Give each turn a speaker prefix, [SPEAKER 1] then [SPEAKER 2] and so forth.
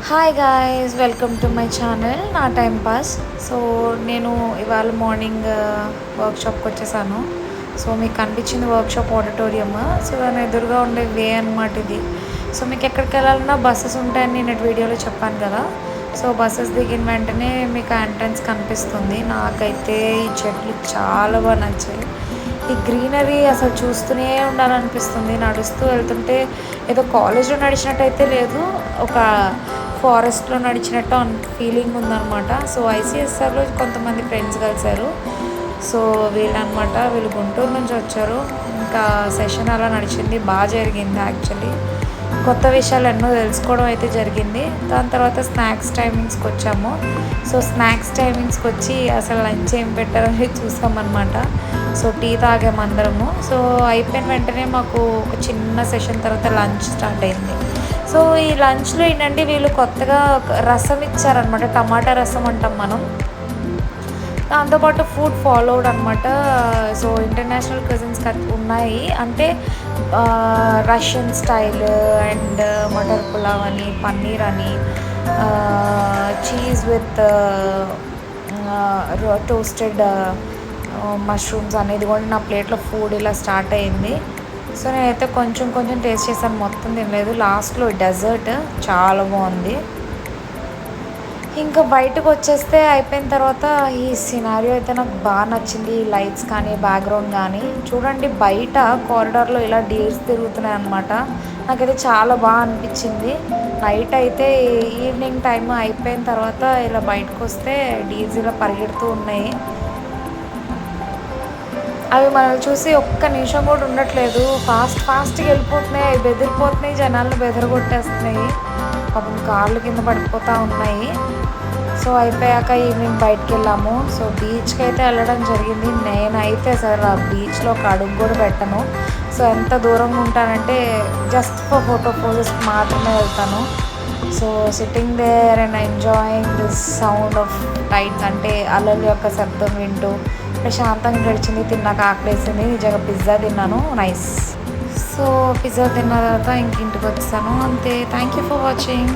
[SPEAKER 1] Hi guys, welcome to my channel నా time pass. So నేను ఇవాళ మార్నింగ్ వర్క్షాప్కి వచ్చేసాను. సో మీకు కనిపించింది వర్క్షాప్ ఆడిటోరియం. సో దాని ఎదురుగా ఉండే వే అనమాట ఇది. సో మీకు ఎక్కడికి వెళ్ళాలన్నా బస్సెస్ ఉంటాయని నేను వీడియోలో చెప్పాను కదా. సో బస్సెస్ దిగిన వెంటనే మీకు ఎంట్రన్స్ కనిపిస్తుంది. నాకైతే ఈ చెట్లు చాలా బాగా నచ్చాయి. ఈ గ్రీనరీ అసలు చూస్తూనే ఉండాలనిపిస్తుంది. నడుస్తూ వెళ్తుంటే ఏదో కాలేజ్లో నడిచినట్టు అయితే లేదు, ఒక ఫారెస్ట్లో నడిచినట్టు ఫీలింగ్ ఉందన్నమాట. సో ఐసీఎస్ఆర్లో కొంతమంది ఫ్రెండ్స్ కలిశారు. సో వీళ్ళు గుంటూరు నుంచి వచ్చారు. ఇంకా సెషన్ అలా నడిచింది, బాగా జరిగింది. యాక్చువల్లీ కొత్త విషయాలు ఎన్నో తెలుసుకోవడం అయితే జరిగింది. దాని తర్వాత స్నాక్స్ టైమింగ్స్కి వచ్చాము. సో స్నాక్స్ టైమింగ్స్కి వచ్చి అసలు లంచ్ ఏం పెట్టారని చూసామన్నమాట. సో టీ తాగాము అందరము. సో అయిపోయిన వెంటనే మాకు ఒక చిన్న సెషన్ తర్వాత లంచ్ స్టార్ట్ అయింది. సో ఈ లంచ్లో ఏంటంటే వీళ్ళు కొత్తగా రసం ఇచ్చారనమాట, టమాటా రసం అంటాం మనం. దాంతోపాటు ఫుడ్ ఫాలోడ్ అనమాట. సో ఇంటర్నేషనల్ కజిన్స్ ఉన్నాయి, అంటే Russian style and matar pulao అని, పన్నీర్ అని, చీజ్ విత్ టోస్టెడ్ మష్రూమ్స్ అనేది కూడా నా ప్లేట్లో ఫుడ్ ఇలా స్టార్ట్ అయింది. సో నేనైతే కొంచెం కొంచెం టేస్ట్ చేశాను, మొత్తం తినలేదు. లాస్ట్లో డెజర్ట్ చాలా బాగుంది. ఇంకా బయటకు వచ్చేస్తే అయిపోయిన తర్వాత ఈ సినారియో అయితే నాకు బాగా నచ్చింది. ఈ లైట్స్ కానీ బ్యాక్గ్రౌండ్ కానీ చూడండి, బయట కారిడార్లో ఇలా డీర్స్ తిరుగుతున్నాయి అన్నమాట. నాకైతే చాలా బాగా అనిపించింది. నైట్ అయితే ఈవినింగ్ టైం అయిపోయిన తర్వాత ఇలా బయటకు వస్తే డీర్స్ ఇలా పరిగెడుతూ ఉన్నాయి. అవి మనల్ని చూసి ఒక్క నిమిషం కూడా ఉండట్లేదు, ఫాస్ట్గా వెళ్ళిపోతున్నాయి, బెదిరిపోతున్నాయి, జనాలను బెదరగొట్టేస్తున్నాయి. పాపం కార్లు కింద పడిపోతూ ఉన్నాయి. సో అయిపోయాక ఈవినింగ్ బయటకు వెళ్ళాము. సో బీచ్కి అయితే వెళ్ళడం జరిగింది. నేనైతే అసలు ఆ బీచ్లో ఒక అడుగు కూడా పెట్టను. సో ఎంత దూరంగా ఉంటానంటే జస్ట్ ఫర్ ఫోటో పోజెస్ మాత్రమే వెళ్తాను. So sitting there and enjoying this sound of tide, అంటే అలల యొక్క శబ్దం వింటూ ప్రశాంతంగా గడిచింది. తిన్నాక ఆకలేసింది, నిజంగా పిజ్జా తిన్నాను, నైస్. సో పిజ్జా తిన్న తర్వాత ఇంటికి వచ్చాను, అంతే. Thank you for watching.